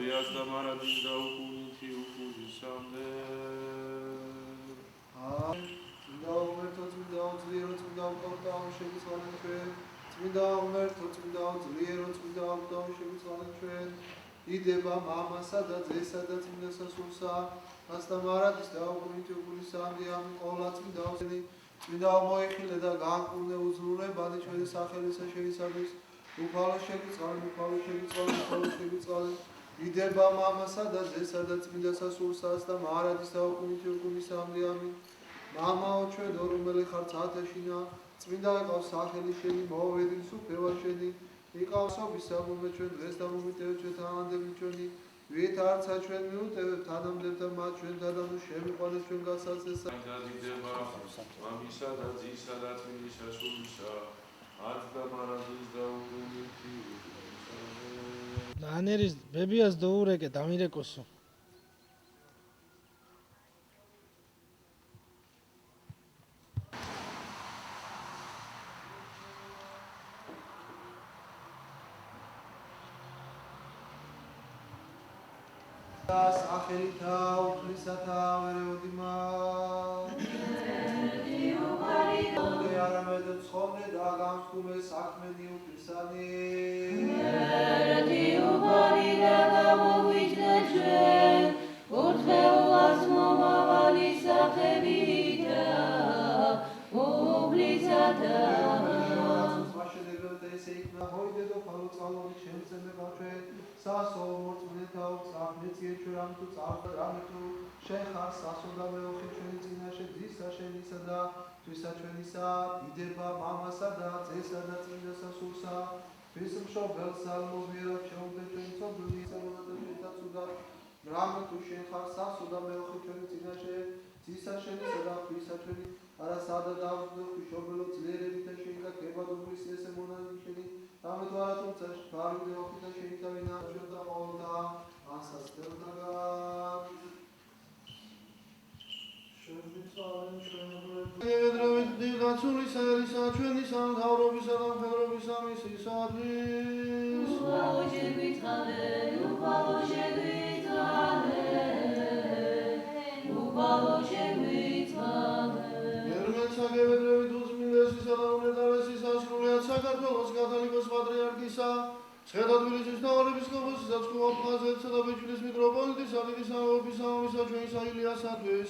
თვიაც და მარადის და უკუნითი უკუნისამდე. წმინდა ღმერთო, წმინდა ძლიერო, წმინდა უკავდაო შეგიცხალენ ჩვენ. წმინდა ღმერთო, წმინდა ძლიერო, წმინდა უკავდაო შეგიცხალენ ჩვენ. დიდება მამასა და ძესა და წმინდა სასულსა, მას და მარადის და უკუნითი უკუნისამდე. ამინ. ყოვლა წმინდა ოსენი წმინდა მოიხილე და განკურნე უზრუნებადი ჩვენი სახელისა შეისათვის. უფალო შეგიწყალენ, უფალო შეგიწყალენ, უფალო შეგიწყალენ. დიდება მამასა და ძესა და წმინდა სასულსას და მარადის და უკუნითი უკუნისამდე. ამინ. მამაო ჩვენო, რომელი ხარ ცათაშინა, წმინდა იყავს სახელი შენი, მოვედინს უფევა შენი, იყავს სოფისა მომე ჩვენ დღეს და მომიტევ ჩვენ თანამდები ჩვენი, ვით არცა ჩვენ მიუტევებ თანამდებთა მათ ჩვენთან და შემიყვანეს ჩვენ გასაცდესა. და დიდება მამისა და ძისა და წმინდის სასულსა, არც და მარადის და უკუნითი უკუნისამდე. ნანერის ბებიას დოურეკე დამირეკოსო. სახელითა უფლისათა ვერეოდიმა არამედ ცხოვრე და გამსხურე საქმენი უფლისანი მერეთი უფალი და გამოვიჯდა ჩვენ ურთეულას მომავალი სახელითა უფლისათა ჰოიდედო ფალო წალოვი შემცემე გაჩვენ სასო მორწმუნეთა უცხაფნეციე ჩვენ თუ წავდა რამე თუ შენ ხარ სასო და მეოხე ჩვენი წინაშე ძისა შენისა და თვისა ჩვენისა დიდება მამასა და ძესა და წმინდა სასულსა თვის მშობელსა მოვიერად შეუდგე ჩვენ ცოდვილი სალონათა შენთან ცუდად რამე თუ შენ ხარ სასო და მეოხე ჩვენი წინაშე ძისა შენისა და თვისა ჩვენი არა სადა დავსდო მშობელო ძლიერებითა შენი და გებადობის ესე მონანი შენი რამე თუ არა თუმცა ბარგდე ოხი და შენი და ვინა ჩვენ და ყოველთა ასას დელდაგა შევიცვალენ დილაცულისა ერისა ჩვენი სამთავრობისა და მხედრობისა მისისათვის უფალო შეგვიწყალენ, უფალო შეგვიწყალენ, უფალო შეგვიწყალენ. გებედრებით უწმინდესისა და უნეტარესისა სრულიად საქართველოს კათოლიკოს პატრიარქისა ცხეთა თბილისის მთავარეპისკოპოსისა წყვილ აფხაზეთისა და ბეჭდის მიტროპოლიტისა დიდი სამეფოსა მამისა ჩვენისა ილიასათვის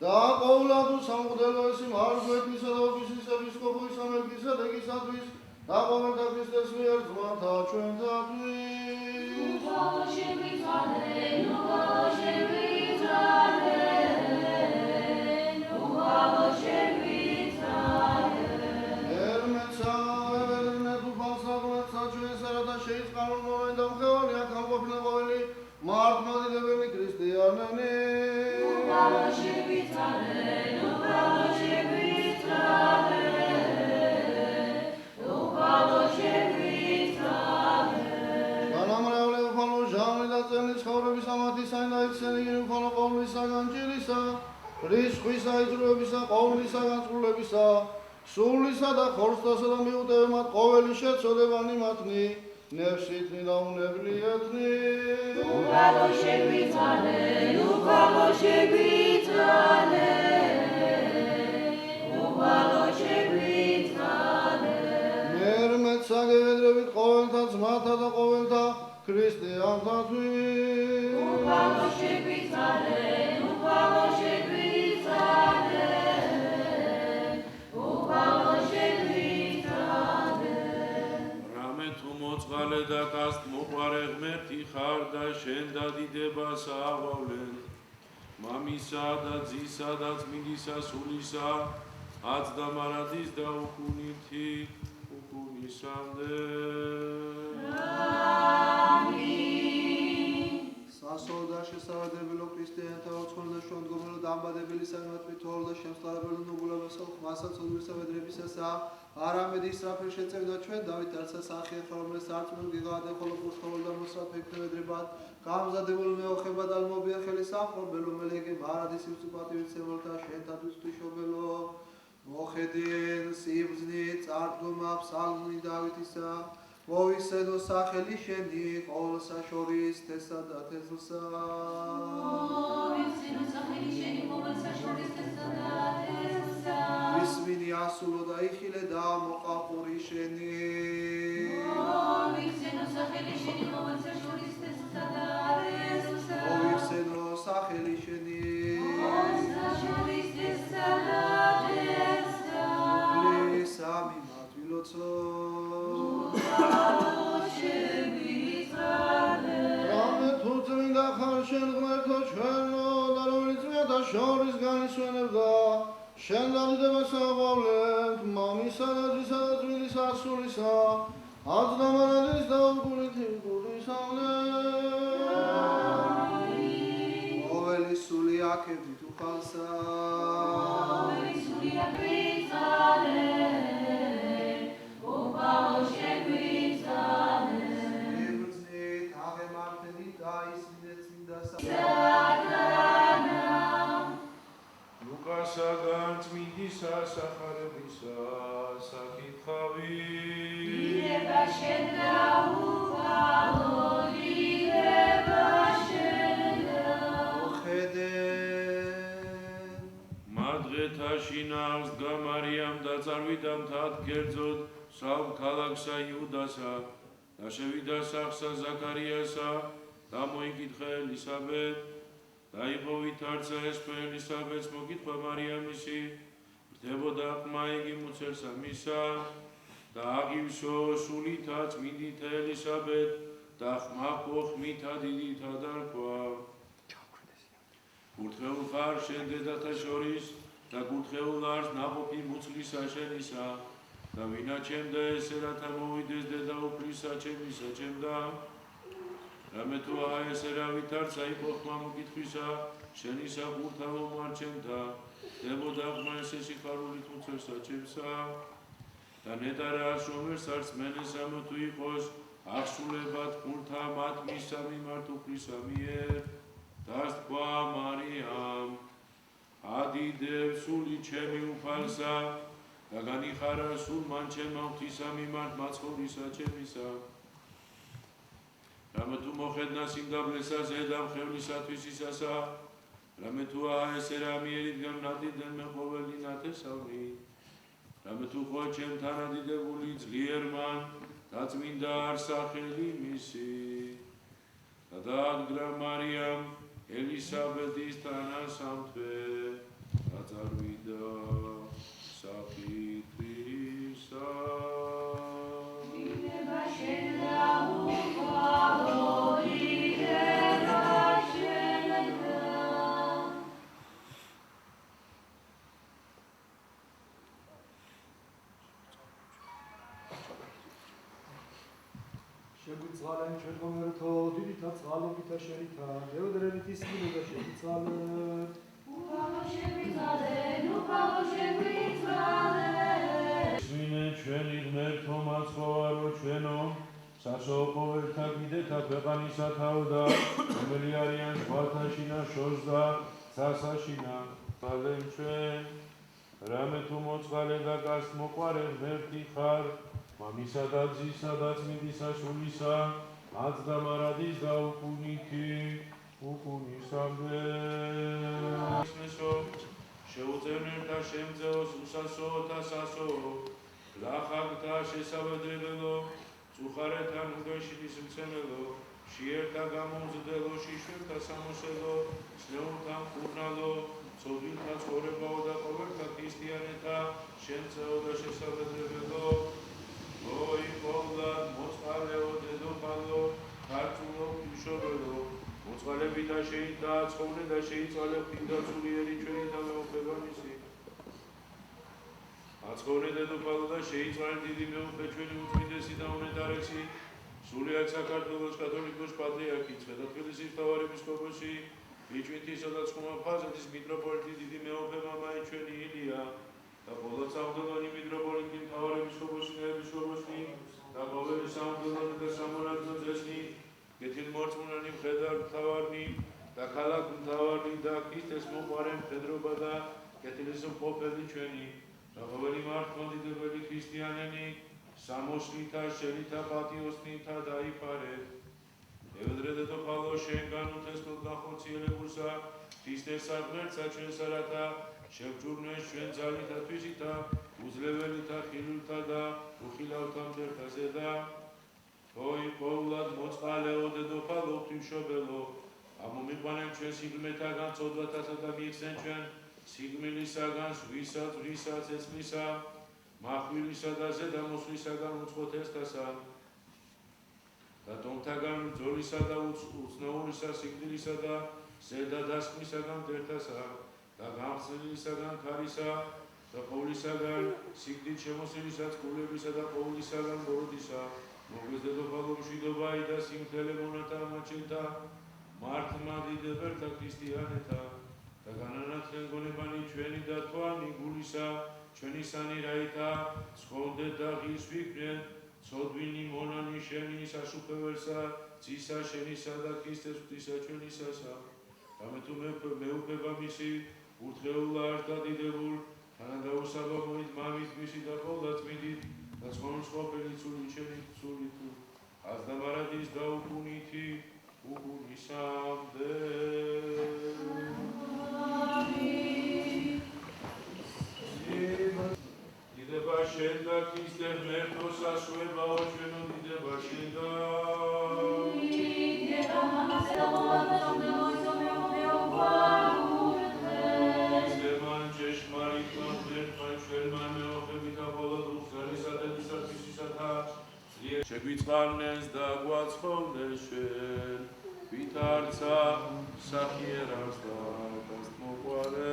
და ყოვლად სამღვდელოესი მარგვეთისა და ოფისის ეპისკოპოსისა მელქისედეკისათვის და ყოველთა ქრისტეს მიერ ძმათა ჩვენთათვის უფალო შეგვიწყალენ, უფალო შეგვიწყალენ, უფალო შეგვიწყალენ. ερμეცა ევერნე თუ ბალსაგმეცა ჩვენსა და შეიწყალონ მომენტა მხევალი აქ ამყოფილა ყოველი მართლმადიდებელი ქრისტიანენი უფალო შეგვიწყალენ, უფალო შეგვიწყალენ, უფალო შეგვიწყალენ. განამრავლე უფალო ჟამრი და წელი ცხოვრების ამათი საინ და იქცენი უფალო ყოვლისაგან ჭირისა რისხვისა იზრუებისა ყოვლისაგან წყრულებისა სულისა და ხორცთასა და მიუტევე მათ ყოველი შეწოდებანი მათნი ნევსითნი და უნებლიეთნი უფალო შეგვიწყალენ, უფალო შეგვიწყალენ, უფალო შეგვიწყალენ. მერმეცა გევედრებით ყოველთა ძმათა და ყოველთა ქრისტიანთათვის უფალო შეგვიწყალენ, უფალო შეგვიწყალენ, უფალო შეგვიწყალენ. რამე თუ მოწყალე და კასტ მოყარე ღმერთი ხარ და შენ და დიდებას აღვავლენ მამისა და ძისა და წმინდისა სულისა აც და მარადის და უკუნითი უკუნისამდე. ამინ. სასო და შესაძლებელო ქრისტიანთა უცხოელ და შუამდგომლო დამბადებელი სამართლით თორ და შემსწავლებელი ნუგულებასო ხმასა ცოდვისა ვედრებისასა არამედ ისრაფილ შეწევდა ჩვენ დავით არცა სახე ხოლმეს არწმუნ გიგადე ხოლო პოსტოლ და მოსრაფ ექნებედრებად გამზადებულ მეოხებად ალმობია ხელი სამყრობელო მელეგე მარადის უსუპატივით სემოლთა შენთათვის თვიშობელო მოხედენ სიბზნით წარდგომა ფსალმუნი დავითისა მოისენო სახელი შენი ყოველსა შორის თესა და თესლსა ისმინი ასულო და იხილე და მოყავყური შენი მოიხსენო სახელი შენი სამი მათვილოცო რამე თუ წმინდა ხარ შენ ღმერთო ჩვენო და რომელიც მეთა შორის განისვენებდა შენ დამდება საღვავლეთ მამისა და ძისა და წმინდის ასულისა აზდამარადის და უგულითი გულისავლე ყოველი სული აქებით უხალსა ებრძნით აღემართებით და ისმინეთ წმინდა ლუკასაგან წმინდისა სახარებისა საკითხავი მადღეთა შინავს დგა მარიამ და წარვიდა მთად კერძოდ სავ ქალაქსა იუდასა და შევიდა სახლსა ზაქარიასა და მოიკითხა ელისაბედ და იყო ვითარცა ესპე ელისაბედს მოკითხა მარიამისი ბრდებოდა ყმა იგი მუცელსა მისა და აღივსო სულითა წმინდითა ელისაბედ და ყმა ხმითა დიდითა დარქვა გურთხეულ ხარ შენ დედათა შორის და გურთხეულ არს ნაყოფი მუცლისა შენისა და ვინაჩემდა ესე რათა მოვიდეს დედა უფლისა ჩემისა ჩემდა რამე თუ ესე რა ვითარცა იყო ხმა მოკითხვისა შენისა გურთავო მარჩენდა დებოდა ყმა ესე სიხარულით მუცელსა ჩემსა და ნეტარა შომერს არც მენესამო თუ იყოს აღსულებად ყურთა მათ მისა მიმართ უფლისა მიერ და თქვა მარიამ ადიდებ სული ჩემი უფალსა და განიხარა სულ მან ჩემმა ღვთისა მიმართ მაცხოვრისა ჩემისა რამე თუ მოხედნა სიმდაბლესა ზედა მხევლისათვის ისასა რამე თუ ესე რა მიერიდან ნადიდნენ მე ყოველი ნათესავი რამე თუ ხო ჩემთან ადიდებული ძლიერმან და წმინდა არ სახელი მისი და დაადგრა მარიამ ელისაბედის თანასამთვე და წარვიდა საკითხისა შეგვიწყალენ ჩვენ ღმერთო დიდითა წყალობითა შენითა გეოდრებით ისმინე და შეგვიწყალენ ისმინე ჩვენი ღმერთო მაცხოვარო ჩვენო სასოო ყოველთა გიდეთა ქვეყანისა თავდა რომელი არიან ზღვათა შინა შორს და ცასაშინა წყალენ ჩვენ რამე თუ მოწყალე და გას მოყვარე ღმერთი ხარ მამისა და ძისა და წმინდისა სულისა აცდამარადის და უკუნისამდე ისმესო შეუძენერ და შემძეოს უსასოო და სასოო ლახაკთა შესაბედრებელო წუხარეთან უდეშილის მცემელო შიერთა გამოუზრდელო შიშველთა სამოსელო სნეულთა მკურნალო ცოდვილთა ცხოვრებაო და ყოველთა ქრისტიანეთა შემძეო და შესაბედრებელო ოი ყოვლად მოწყალეო დედოფალო ქართულო ღვთისმშობელო მოწყალები და შეიცვალე და შეიცვალე ღვთის სულიერი ჩვენი და მეუფებამისი აცხოვრე დედოფალო და შეიცვალე დიდი მეუფე ჩვენი უწმინდესი და უნეტარესი სულიად საქართველოს კათოლიკოს პატრიარქი ცხეთა თბილისის მთავარი ეპისკოპოსი ბიჭვინთისა და ცხუმაფხაზეთის მიტროპოლიტი დიდი მეუფე მამაი ჩვენი ილია და բոլო სამღვდელოები მიტროპოლიტი მთავარი ეპისკოპოსი და ეპისკოპოსი და ყოველი სამღვდელოები და სამონადნო წესნი კეთილმორწმუნენი მხედარ მთავარნი და ქალაქ მთავარნი და ქრისტეს მოყვარე მხედრობა და კეთილის მყოფელი ჩვენი და ყოველი მართლმადიდებელი ქრისტიანენი სამოსლითა შენითა პატიოსნითა დაიფარე ევდრედე და ყალო შენგან უთესლოდ გახორციელებულსა ქრისტესა ღმერთსა ჩვენსა რათა შევჯურნეს ჩვენ ძალითა თვისითა უძლებელითა ხილულთა და უხილავთა მტერთაზე და თოი ყოვლად მოწყალეო დედოფალო ღვთისმშობელო ამომიყვანენ ჩვენ სიღრმეთაგან წოდვათასა და მიიხსენ ჩვენ სიღრმილისაგან ზღვისა ცეცხლისა მახვილისა და ზედამოსვლისაგან უცხოთ ერთასა და ტომთაგან ბრძოლისა და უცნაურისა სიკვდილისა და ზედა დასხმისაგან მტერთასა და გამხსნელისაგან ქარისა და ყოვლისაგან სიკვდილით შემოსილისა წყურებისა და ყოვლისაგან ბოროტისა მოგეს დედოფალო მშვიდობა და სიმხელე მონათა მაჩენთა მართმა დიდებერთა ქრისტიანეთა და განანათლენ გონებანი ჩვენი და თვანი გულისა ჩვენი სანი რაითა ცხოვრდეთ და ღირს ვიქნეთ ცოდვინი მონანი შენი საშუქებელსა ძისა შენისა და ქრისტეს ღვთისა ჩვენისასა და მე თუ მეუფება მისი ურთღეულა და დიდებულ თანადაუსაბა მოით მამით მისი და ყოვლად წმინდით და ცხოვრობელი ცული შენი ცული თუ ազდამარადის და უკუნითი უკუნისამდე დიდება შენ და ქრისტე ღმერთო სასუებაო ჩვენო დიდება შენ და ზემან ჭეშმარიტმა ღმერთმა ჩვენმა მეოხებით და მხოლოდ უხსნელისა და თვისისათა შეგვიწყალნეს და გვაცხოვნეს ჩვენ ვითარცა სახიერავს და გასმოყვარე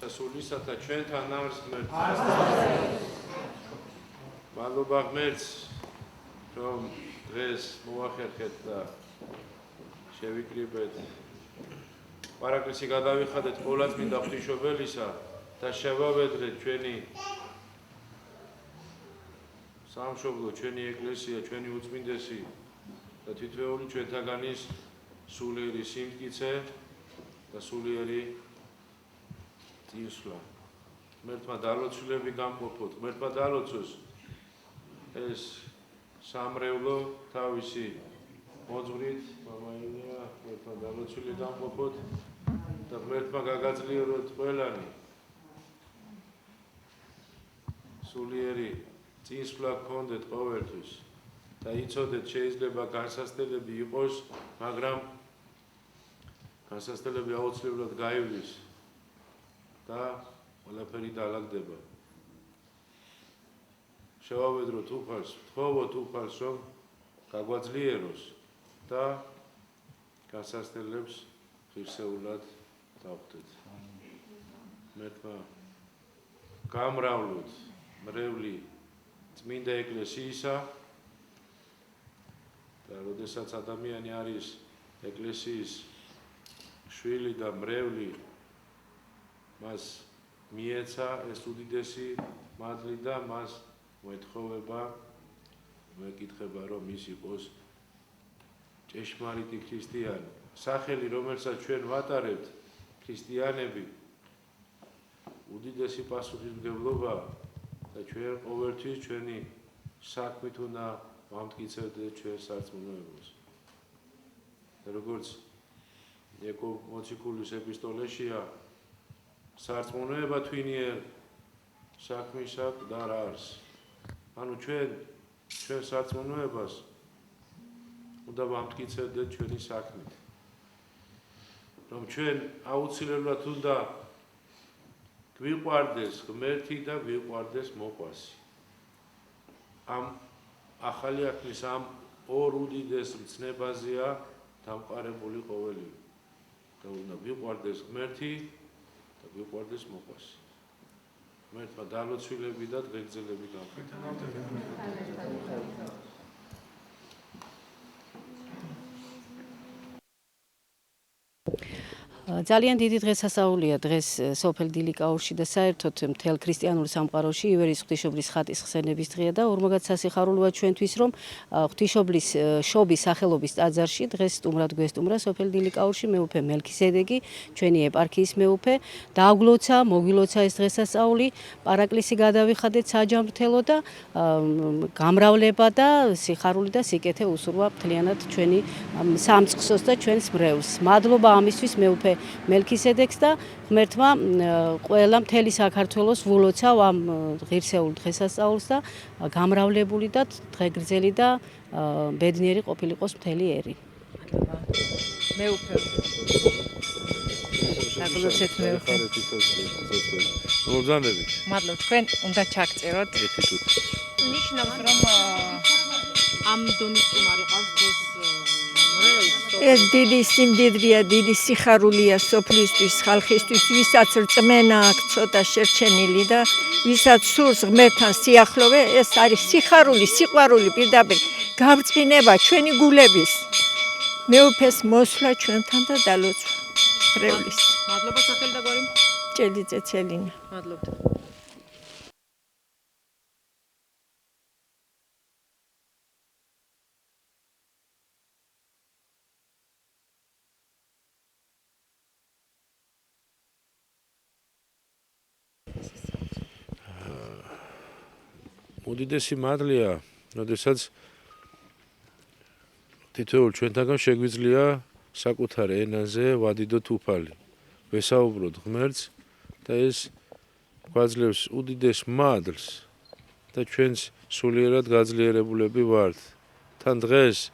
და სულისა და ჩვენთან არის ღმერთი. მადლობა ღმერთს, რომ დღეს მოახერხეთ და შევიკრიბეთ. პარაკლისი გადავიხადეთ ყოვლადწმინდა ღვთისმშობელისა და შევავედრეთ ჩვენი სამშობლო, ჩვენი ეკლესია, ჩვენი უწმინდესი და თითოეული ჩვენთაგანის სულიერი სიმტკიცე და სულიერი წინსვლა. ღმერთმა დალოცვლები გამყოფოთ, ღმერთმა დალოცოს ეს სამრევლო თავისი მოძღვრით, მამაინია, ღმერთმა დალოცვლები გამყოფოთ და ღმერთმა გაგაძლიეროთ ყველანი სულიერი წინსვლა გქონდეთ ყოველთვის და იცოდეთ შეიძლება განსასწრებელი იყოს, მაგრამ განსასწრებელი აუცილებლად გაივლის და ყველაფერი დაალაგდება. შევავედროთ უფალს, ვთხოვოთ უფალს, რომ გაგვაძლიეროს და განსასწრებლებს ღირსეულად დავხვდეთ. ღმერთმა გამრავლოთ მრევლი წმინდა ეკლესიისა და როდესაც ადამიანი არის ეკლესიის შვილი და მრევლი, მას მიეცა ეს უდიდესი მადლი და მას მოეთხოვება, მეკითხება, რომ ის იყოს ჭეშმარიტი ქრისტიანი. სახელი, რომელსაც ჩვენ ვატარებთ, ქრისტიანები, უდიდესი პასუხისმგებლობა და ჩვენ ყოველთვის ჩვენი საქმით უნდა ვამტკიცებდეთ ჩვენ სარწმუნოებას. და როგორც იაკობ მოციქულის ეპისტოლეშია, სარწმუნოება თვინიერ საქმისა მკვდარ არს. ანუ ჩვენ სარწმუნოებას უნდა ვამტკიცებდეთ ჩვენი საქმით. რომ ჩვენ აუცილებლად უნდა გვიყვარდეს ღმერთი და გვიყვარდეს მოყვასი. ამ ახალი აღთქმის ამ ორ უდიდეს მცნებაზეა დამყარებული ყოველივე. და უნდა გვიყვარდეს ღმერთი და გვიყვარდეს მოყვასი. ღმერთმა დალოცვილები და დღეგრძელები გავხდეთ. ძალიან დიდი დღესასწაულია დღეს სოფელ დილიკაურში და საერთოდ მთელ ქრისტიანულ სამყაროში ივერიის ღვთისმშობლის ხატის ხსენების დღეა და ორმაგად სასიხარულოა ჩვენთვის, რომ ღვთისმშობლის შობის სახელობის ტაძარში დღეს სტუმრად გვესტუმრა სოფელ დილიკაურში მეუფე მელქისედეკი, ჩვენი ეპარქიის მეუფე. დააგლოცა, მოგილოცა ეს დღესასწაული, პარაკლისი გადავიხადეთ საჯამრთელო და გამრავლება და სიხარული და სიკეთე უსურვა მთლიანად ჩვენი სამწყსოს და ჩვენს მრევლს. მადლობა ამისთვის მეუფე მელქისედეკს და ღმერთმა ყველა მთელი საქართველოს ვულოცავ ამ ღირსეულ დღესასწაულს და გამრავლებული და დღეგრძელი და ბედნიერი ყოფილიყოს მთელი ერი. მეუფე დაგლოცეთ მეუფე. მოგზავნებით. მადლობ, თქვენ უნდა ჩაგწეროთ. ნიშნავს, რომ ამ დონის სტუმარი ყავს დღეს ეს დიდი სიმდიდრეა, დიდი სიხარულია სოფლისთვის, ხალხისთვის, ვისაც რწმენა აქვს ცოტა შერჩენილი და ვისაც სურს ღმერთთან სიახლოვე, ეს არის სიხარული, სიყვარული პირდაპირ გაბრწყინება ჩვენი გულების. მეუფეს მოსვლა ჩვენთან და დალოცვა მრევლის. მადლობა სახელი და გვარი. ჭელიძე ცელინა. მადლობთ. უდიდესი მადლია, როდესაც თითოეულ ჩვენთაგან შეგვიძლია საკუთარ ენაზე ვადიდოთ უფალი. ვესაუბროთ ღმერთს და ეს გვაძლევს უდიდეს მადლს და ჩვენს სულიერად გაძლიერებულები ვართ. თან დღეს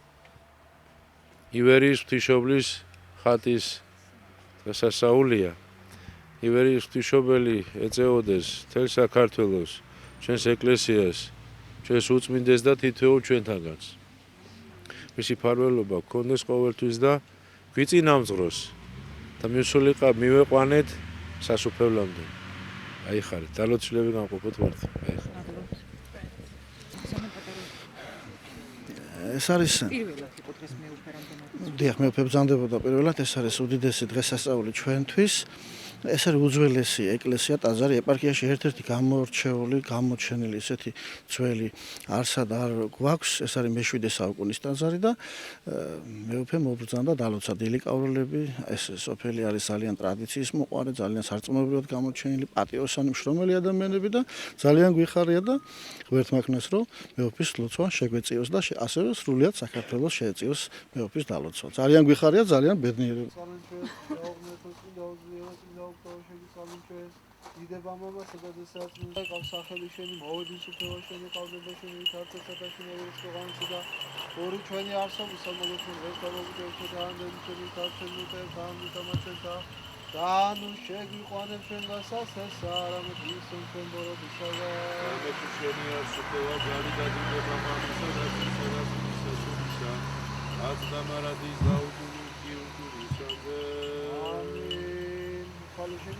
ივერიის ღვთისმშობლის ხატის დღესასწაულია. ივერიის ღვთისმშობელი ეწეოდეს მთელ საქართველოს, ჩვენს ეკლესიას, ჩვენს უწმინდეს და თითოეულ ჩვენთაგანს. მისი ფარველობა გქონდეს ყოველთვის და გვიწინამძღროს და მივსულიყავ მივეყვანეთ სასუფევლამდე. აიხარეთ, დალოცილები გამყოფოთ ვართ. აიხარეთ. ეს არის პირველად იყო დღეს მეუფე რამდენად დიახ, მეუფე ბრძანდებოდა პირველად, ეს არის უდიდესი დღესასწაული ჩვენთვის. ეს არის უძველესი ეკლესია ტაძარი ეპარქიაში ერთ-ერთი გამორჩეული, გამოჩენილი ესეთი ძველი არსად არ გვაქვს. ეს არის მე-7 საუკუნის ტაძარი და მეუფე მობრძანდა დალოცა დილიკავროლები. ეს სოფელი არის ძალიან ტრადიციის მოყვარე, ძალიან სარწმუნოებრივად გამოჩენილი, პატიოსანი, მშრომელი ადამიანები და ძალიან გვიხარია და ღმერთმაქნეს რომ მეუფის ლოცვა შეგვეწიოს და ასევე სრულიად საქართველოს შეეწიოს მეუფის დალოცვა. ძალიან გვიხარია, ძალიან ბედნიერია. დიდება მამა სადადესაც მიყავს სახელი შენი მოვედის უფევა შენი ყავდება შენი ქართლსა და შენი ერისყანსა და ორი ჩვენი არსობისა მოგეთქვენ ეს გამოგდევთ და ამდენი შენი ქართლი და გამიტამაჩენთა და ნუ შეგვიყვანებ ჩვენ გასასეს არამედ ისენ ჩვენ ბოროტისაგა მე თუ შენი არსობობა გარი და დიდება მამისა და სიცოცხლის სულისა აც დამარადის გაუგუნი კიუტურისამდე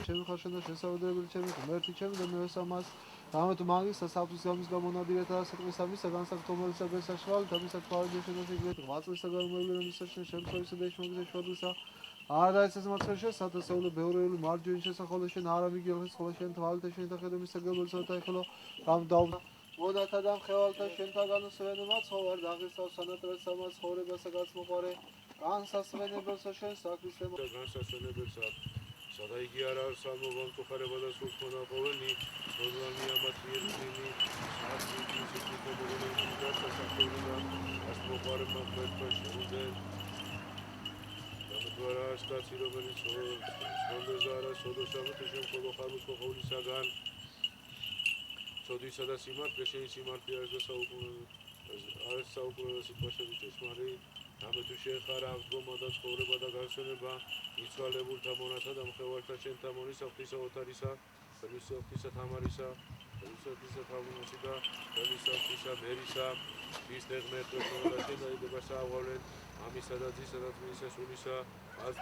ჩემი ხარშენ და შესაძლებელი ჩემი ღმერთი ჩემი და მეოსამას რამე თუ მაგისა საფის გამის გამონადირეთა და სიტყვის ამისა განსაკუთრებულისა გესაშვალ და მისა თვალის შედეგად ღვაწლისა გამოვლენა მისა შემსწრებისა და შემოგზა შორისა არ დაიცეს მაცხერშე სადასავლე ბევრეული მარჯვენა შესახოლე შენ არამიგელს ხოლო შენ თვალთა შენ და ხედო მისა გებელსა ეხლო რამ დაუ მოდათა და მხევალთა შენთაგანო სვენომა ცხოვარ დაღესავს სანატრას სამას ხორებასა გაცმოყარე განსასვენებელსა შენ საქმისემო განსასვენებელსა სადა იგი არ არის ამობამ თუხარება და სულთონა ყოველი მოძალნი ამათი ერთინი საათი ისეთი მოგონებული და სასახურება ას მოყარე მაგმეთქვა შეუდე დამდგარა სტაცი რომელიც სონდეს და არა სოდოსამოთი შემკოლო ხარუს ყოვლისაგან სოდისა და სიმართლე შენი სიმართლე არის და საუკუნეა სიტყვაშები ჭეშმარი რამე თუ შეხარ აღდგომა და ცხოვრება და განსვენება იცვალებულთა მონათა და მხევართა შენთა მონისა ღვთისა ოთარისა ხელისა ღვთისა თამარისა ხელისა ღვთისა თამუნოსი და ხელისა ღვთისა მერისა ის ღმერთო და შენ დაიდება საავავლენ ამისა და ძისა და თმისა სულისა ას და